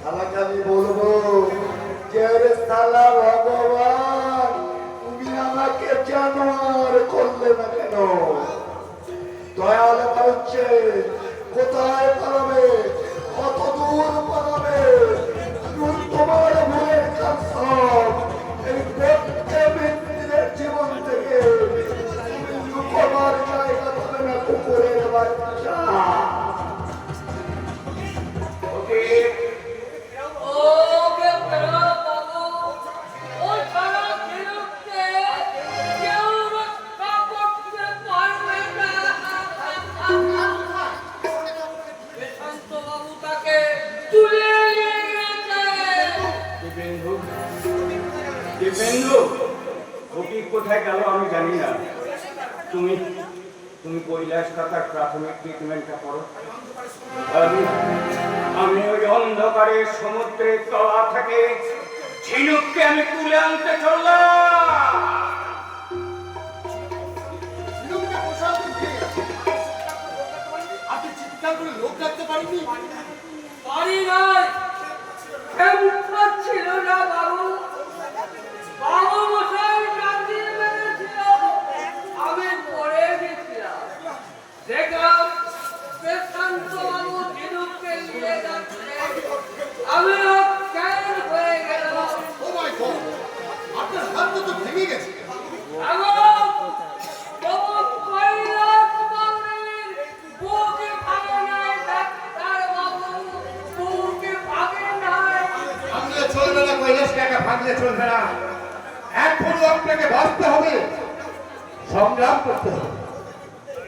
সালাকে আমি বলবো যে রে সালা ভগবান, তুমি আমাকে জানোয়ার করলে না কেন? দয়াল পাচ্ছে কোথায় পালাবে, কত দূর পালাবে? তোমার ভুলের কাজ বলছে ওকে ফেরা বাবু, ও ছাড়া ঝিনুককে কেউ রক্ষা করতে পারবে না। প্রশান্ত বাবু তাকে তুলে নিয়ে গেছে। দিব্যেন্দু, দিব্যেন্দু, ওটি কোথায় গেল আমি জানি না। তুমি তুমি কৈলাস কাকার প্রাথমিক ট্রিটমেন্টটা করো। আমি ওই অন্ধকারের সমুদ্রের তলা থেকে ঝিনুককে আমি তুলে আনতে চললাম। ঝিনুককে প্রশান্ত দিয়ে আপনি চিৎকার করে লোক রাখতে পারেননি? পারি নাই, ক্ষমতা ছিল না বাবু। বাবু মশাই কাঁদিয়ে মেরেছিল, আমি পড়ে গেছিলাম। দেখলাম প্রশান্ত বাবু ঝিনুককে নিয়ে যাচ্ছে, আমি অজ্ঞান হয়ে গেলাম। ও মাই গড, আপনার হাত তো ভেঙে গেছে। এখন তবু কৈলাস বাবুর বুকে ভাঙে নাই ডাক্তার বাবু, বুকে ভাঙে নাই। ভাঙলে চলবে না কৈলাস কাকা, ভাঙলে চলবে না। এখনো আপনাকে বাঁচতে হবে, সংগ্রাম করতে হবে।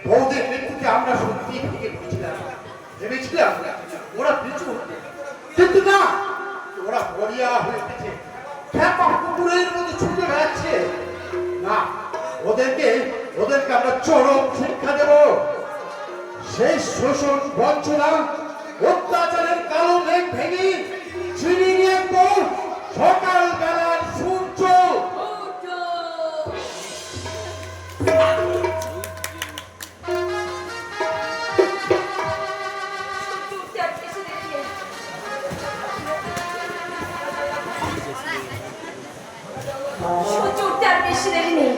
বৌদের মৃত্যুকে আমরা সত্যি ভেঙে পড়েছিলাম, ভেবেছিলাম ওরা পিছু হতে, কিন্তু না, ওরা বলিয়া হয়ে গেছে, খ্যাপা কুকুরের মতো ছুটে বেড়াচ্ছে। না, ওদেরকে আমরা চরম শিক্ষা দেব। সেই শোষণ, বঞ্চনা, অত্যাচারের কালো মেঘ ভেঙে ছিনিয়ে নিয়ে সকাল বেলার সূর্য। সহ্য করতে আর বেশি দেরি নেই।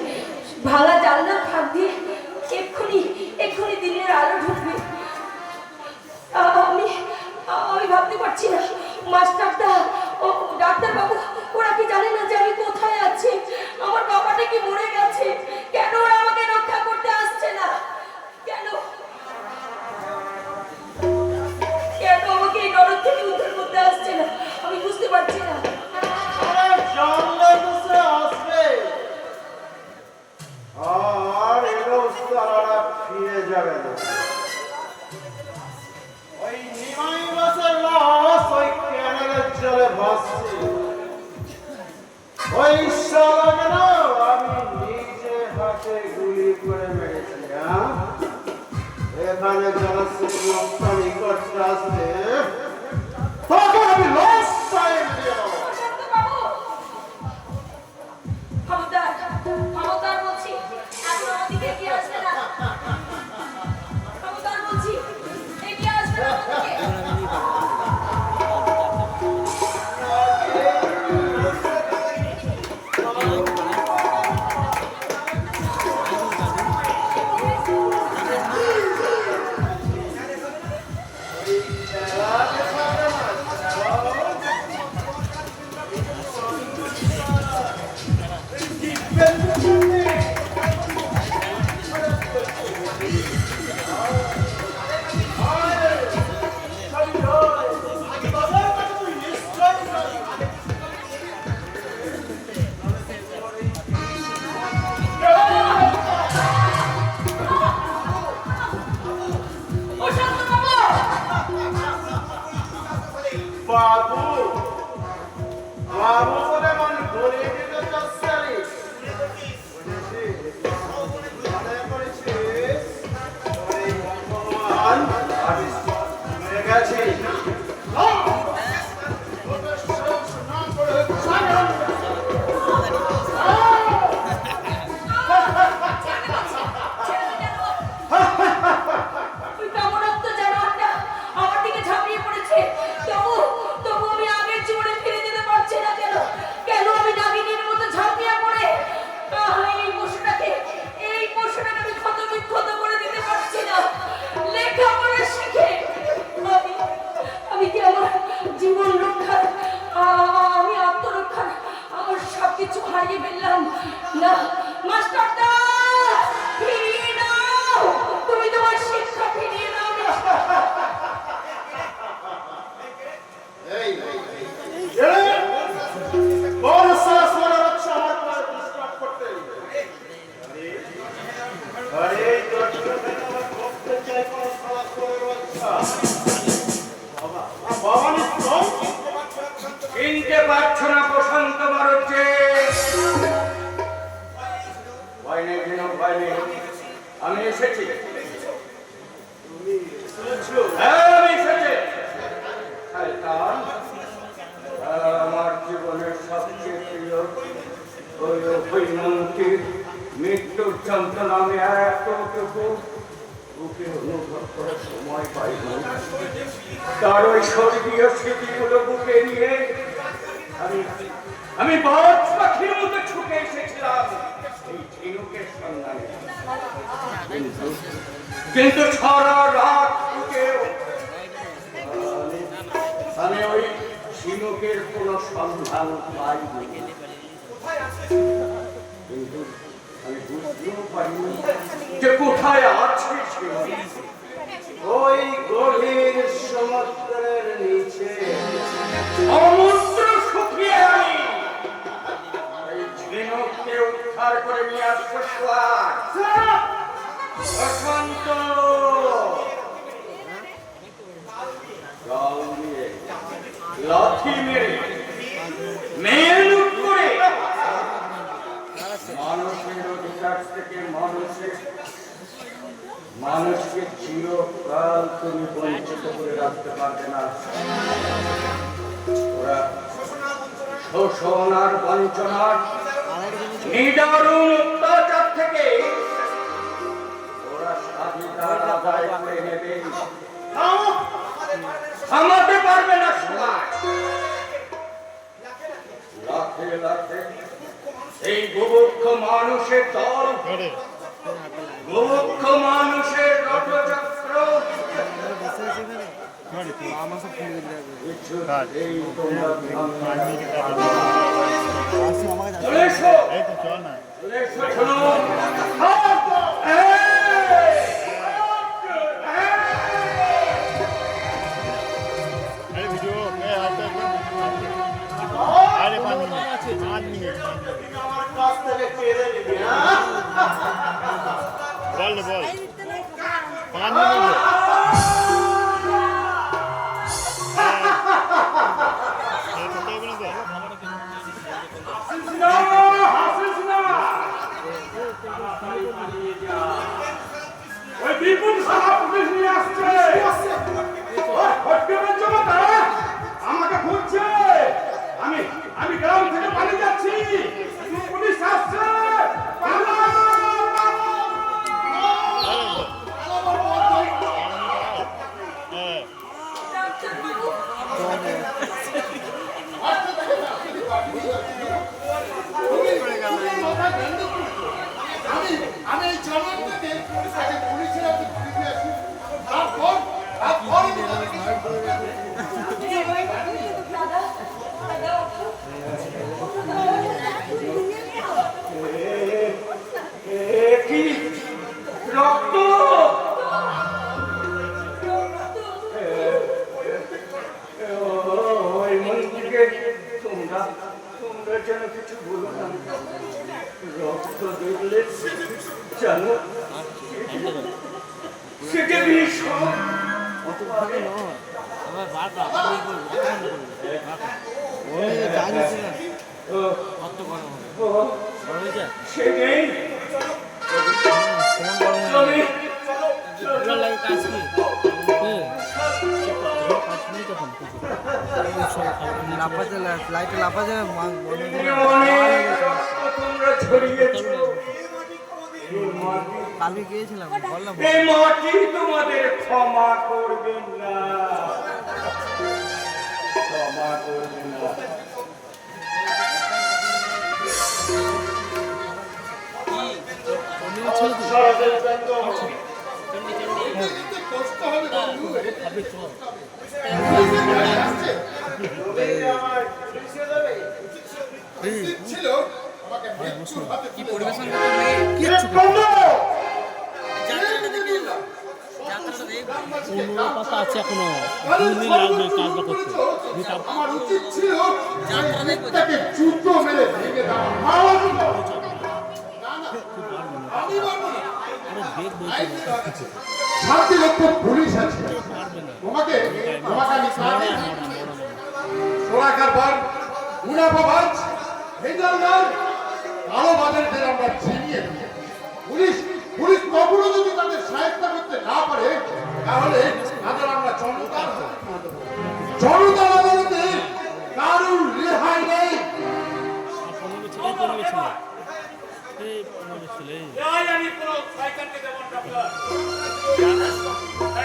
ভাঙা জানলার ফাঁক দিয়ে এক্ষুনি দিনের আলো ঢুকবে। আমি ভাবতে পারছি না, মাস্টারদা ও ডাক্তারবাবু ওরা কি জানে না যে আমি কোথায় আছি? আমার বাবাটা কি মরে গেছে? কেন ওরা আমাকে রক্ষা করতে আসছে না? কেন আমাকে এই নরক থেকে উদ্ধার করতে আসছে না? আমি বুঝতে পারছি না। আর এলো তারা ফিরে যাবে না। ওই নিমাই মাছের লাশ ওই ক্যানেলের জলে ভাসছে। ওই শালাকে না আমি নিজে হাতে গুলি করে মেরেছি। এখানে যারা রপ্তানি করতে আসবে তখন আমি লস টাইম দেব। ক্ষমতার বলছি, এখন আমাদিকে এগিয়ে আসবে না। ক্ষমতার বলছি, এগিয়ে আসবে না আমাদিকে। বাবু বাবু বলে মানে বলে দিতে চাচ্ছে। মনে করেছিস ওই ভগবান মরে গেছে? ওই কামড়াত্ম জানোয়ারটা আমার দিকে ঝাঁপিয়ে পড়েছে। তবু আমি আগের জীবনে ফিরে যেতে পারছি না। কেন আমি নাগিনীর মতো ঝাঁপিয়ে পড়ে এই পশুটাকে আমি ক্ষত করে দিতে পারছি না। লেখাপড়া শিখে আমি কি আমার জীবন রক্ষার, আমি আত্মরক্ষার আমার সবকিছু হারিয়ে ফেললাম। না মাস্টারদা, ফিরিয়ে নাও, তুমি তোমার শিক্ষা ফিরিয়ে নাও। পারছো না প্রশান্ত মারুচ্ছে? ভয় নেই যেন, ভয় নেই, আমি এসেছি। হ্যাঁ, আমি এসেছি। শয়তান, আমার জীবনের সবচেয়ে প্রিয় ওই অভিনন্দির মৃত্যুর যন্ত্রণা আমি এতটুকু বুকে অনুভব করার সময় পাইনি। তার ওই স্বর্গীয় স্মৃতিগুলো বুকে নিয়ে আমি বাজ পাখির মতো ছুটে এসেছিলাম এই ঝিনুকের সন্ধানে। কিন্তু সারা রাত থেকেও আমি ওই ঝিনুকের কোনো সন্ধান পাইনি। কিন্তু আমি বুঝতেও পারিনি যে কোথায় আছে ঝিনুক। ওই গভীর সমুদ্রের নিচে সমুদ্র শুকিয়ে আমি এই ঝিনুককে উদ্ধার করে নিয়ে আসবো। বসন্ত জল দিয়ে লাথি মেরে মেয়ে লুট করে মানুষের অধিকার থেকে মানুষকে চিরকাল তুমি বঞ্চিত করে রাখতে পারবে না। ওরা শোষণ আর বঞ্চনার নিদারুণ অত্যাচার থেকে ওরা স্বাধিকার আদায় করে নেবে। থামাতে পারবে না সবাই। লাখে লাখে এই বুভুক্ষ মানুষের দল, বুভুক্ষ মানুষের রথচক্র এই তোমরা চলে এসো, চলে এসো, শোনো। বল বল ওই বিপুল সারা পুলিশ নিয়ে আসছে। আমাকে খুঁজছে। আমি গ্রাম থেকে পালিয়ে যাচ্ছি। পুলিশ আসছে। আমি এই জনগণকে আগে পুলিশের হাতে তুলে দিয়ে আসি, তারপর কি রক্ত! ওই মন্ত্রীকে তোমরা যেন কিছু বলো না। রক্ত দেখলে জানো সেটা ভীষণ সে নেই। লাইটে লাফা যায় তোমরা ছড়িয়েছ। কালকে গিয়েছিলাম বললাম এই মাটি তোমাদের ক্ষমা করবেন না, ক্ষমা করবেন না। কষ্ট হবে বন্ধু। ছিল আমাকে মৃত্যুর হাতে কি পরিবেশন পাতা আছে এখনো 2 দিন লাগবে কাজটা করতে। আমার উচিত ছিল তাকে জুতো মেরে ভেঙে দেওয়া। আমি পারবো না। সাত লক্ষ পুলিশ আছে তোমাকে আমি কাজে সোনাকার বার মুনাফাবাজ, ভেজালদার, কালোবাজারিদের আমরা চিনিয়ে দিই। পুলিশ পুলিশ কখনো যদি তাদের সাহায্য করতে না পারে, তাহলে তাদের আমরা জনতার জনতার আদালতে কারুর রেহাই নেই। পনেরো ছেলে পড়ে গেছিল, এই 15 ছেলে আমি কোনো সাইকেলকে দেবো না আপনার।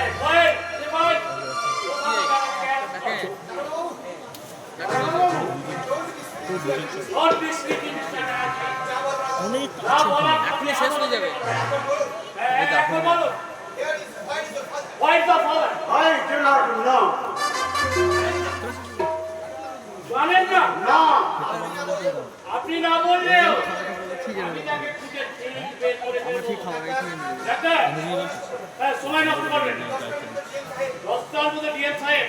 এই ভাই, এই ভাই। और बिजली की निशाना অনেক ना बोला এখনই শেষ হয়ে যাবে। এখন বলো why the father I do not know. জানেন না না, আপনি না বললেও ঠিক আমি আছে, তাকে খুঁজে বের করে আমরা দেব ঠিক খাবার খেয়ে নেব। দেখে হ্যাঁ সময় নষ্ট করবেন না। দশটার মধ্যে ডিএম সাহেব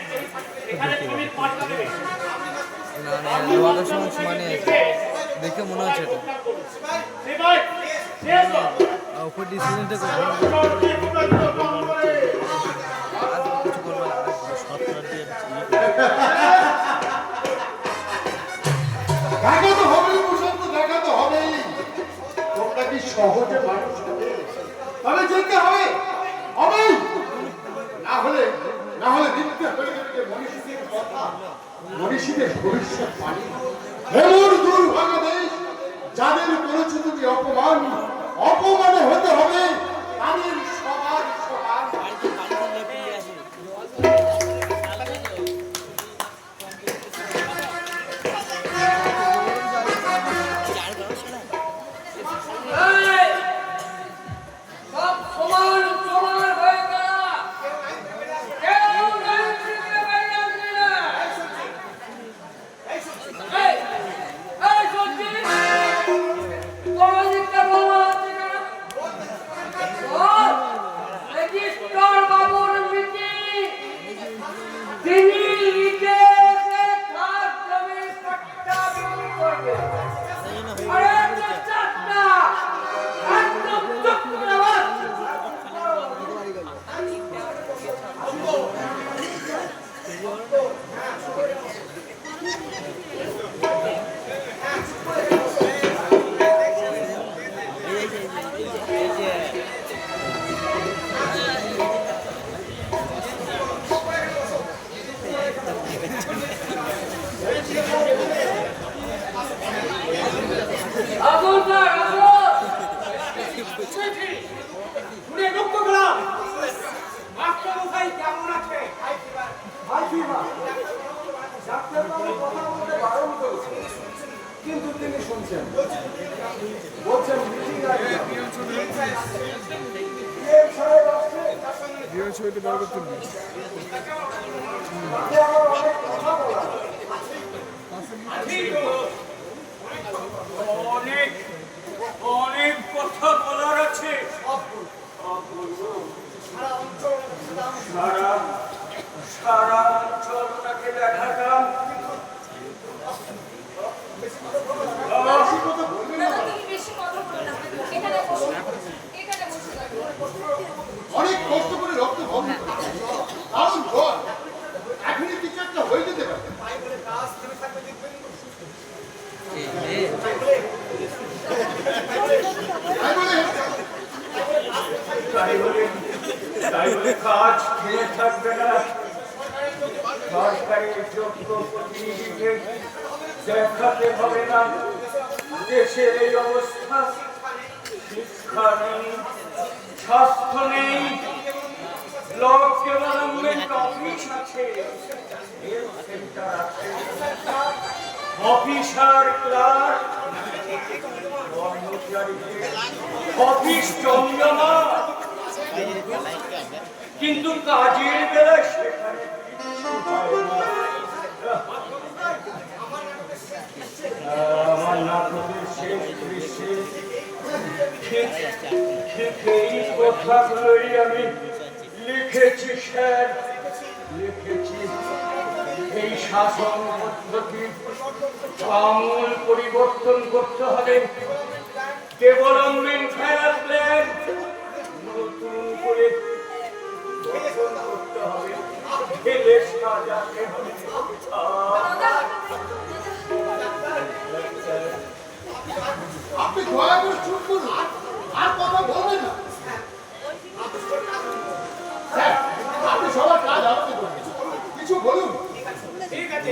এখানে জমির পাটটা দেবে না না, আমাদের সময় মানে দেখে মনে হচ্ছে এটা সে ভাই শেষ হোক। উপর ডিসিশনটা করে আর কিছু করবো না। সরকার দিয়ে দেখা তো হবেই প্রশান্ত, দেখা তো হবেই। তোমরা কি সহজে মানুষ হবে? তবে যেতে হবে, হবেই। না হলে দিতে হয়ে যাবে মনীষীদের কথা, মনীষীদের ভবিষ্যৎ বাণী। এমন দুর্ভাগা দেশ, যাদের করেছো তুমি অপমান, অপমানে হতে হবে তাদের সবার সমান। এই, সব সমান সমান হয়ে গেল। কেউ লাইন থেকে বাইরে আসবি না। এই, এই সত্যি, তোমার দিকটা বলা হচ্ছে কেন? বল, রেজিস্ট্রার বাবুর মিটিং। তিনি লিখে এসে খাস জমির পট্টা বিক্রি করবে। আরে চাচা, একদম চুপ করে বস। আসুন স্যার, আসুন। শুনে দুঃখ পেলাম। মাস্টারমশাই কেমন আছে? হাইফিমা ডাক্তারবাবু কথা বলতে বারণ করেছে, কিন্তু তিনি শুনছেন। বলছেন মিটিং আছে। PM সাহেব আসছে। তাতে আমার অনেক কথা বলার। অনেক অনেক কথা বলার আছে। সারা অঞ্চলটাকে দেখাতাম। দাদা, তুমি বেশি কথা বলো না। এখানে বসো, এখানে বসো। অনেক কষ্ট করে রক্ত বন্ধ করে কারণ জ্বর এখনই কিছু একটা হয়ে যেতে পারে। তাই বলে কাজ খেয়ে থাকবে না। সরকারের যোগ্য প্রতিনিধিকে দেখাতে হবে না দেশের এই অবস্থা। শিক্ষা নেই, স্বাস্থ্য নেই, ব্লক ডেভেলপমেন্ট অফিস আছে, হেলথ সেন্টার আছে, অফিসার ক্লার্ক, কর্মচারীদের অফিস জমজমা, কিন্তু কাজের বেলায় সেখানে কিছু হয় না। আমার নাটকের শেষ দৃশ্যে ঠিক এই কথাগুলোই আমি লিখেছি স্যার, লিখেছি। এই শাসন পদ্ধতি আমূল পরিবর্তন করতে হবে। ডেভেলপমেন্ট প্ল্যান নতুন করে গঠন করতে হবে, ঢেলে সাজাতে হবে। দয়া করে চুপ করুন, আর কথা বলবেন না। স্যার, আপনি সবার কাজ আমাকে করবেন, কিছু বলুন। ঠিক আছে,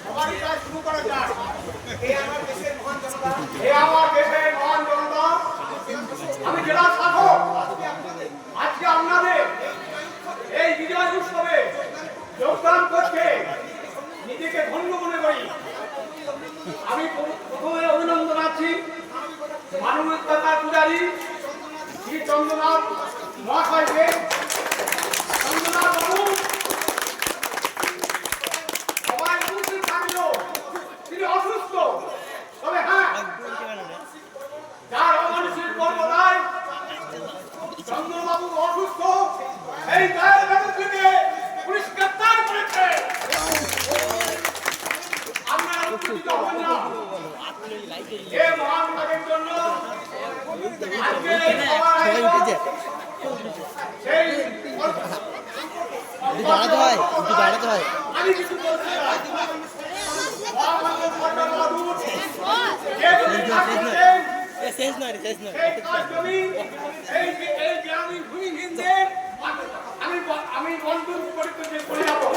সবারই কাজ শুরু করা যাক। হে আমার দেশের মহান জনতা, আমি জেলা শাসক আজকে আপনাদের এই বিজয় উৎসবে যোগদান করতে নিজেকে ধন্য মনে করি। আমি প্রথমে অভিনন্দন আছি মানবতা পূজারী শ্রী চন্দ্রনাথ মহাশয়কে। চন্দ্রনাথ বাবু সবাই উপস্থিত থাকলেও তিনি অসুস্থ, তবে হ্যাঁ, যার অমানুষিক কর্মদায় চন্দ্রবাবু অসুস্থ, এই দায়ের ব্যক্তিকে পুলিশ গ্রেপ্তার করেছে। আপনারা উত্তেজিত হবেন না। এই মহান কাজের জন্য আজকে এই সভার আয়োজন, সেই আমি কিছু বলতে চাই। মহামান্য সরকার বাহাদুর যে জমি থাকতেন, সেই কাজ জমি, এই যে আমি ভূমিহীনদের আমি বন্ধন করে যাবো।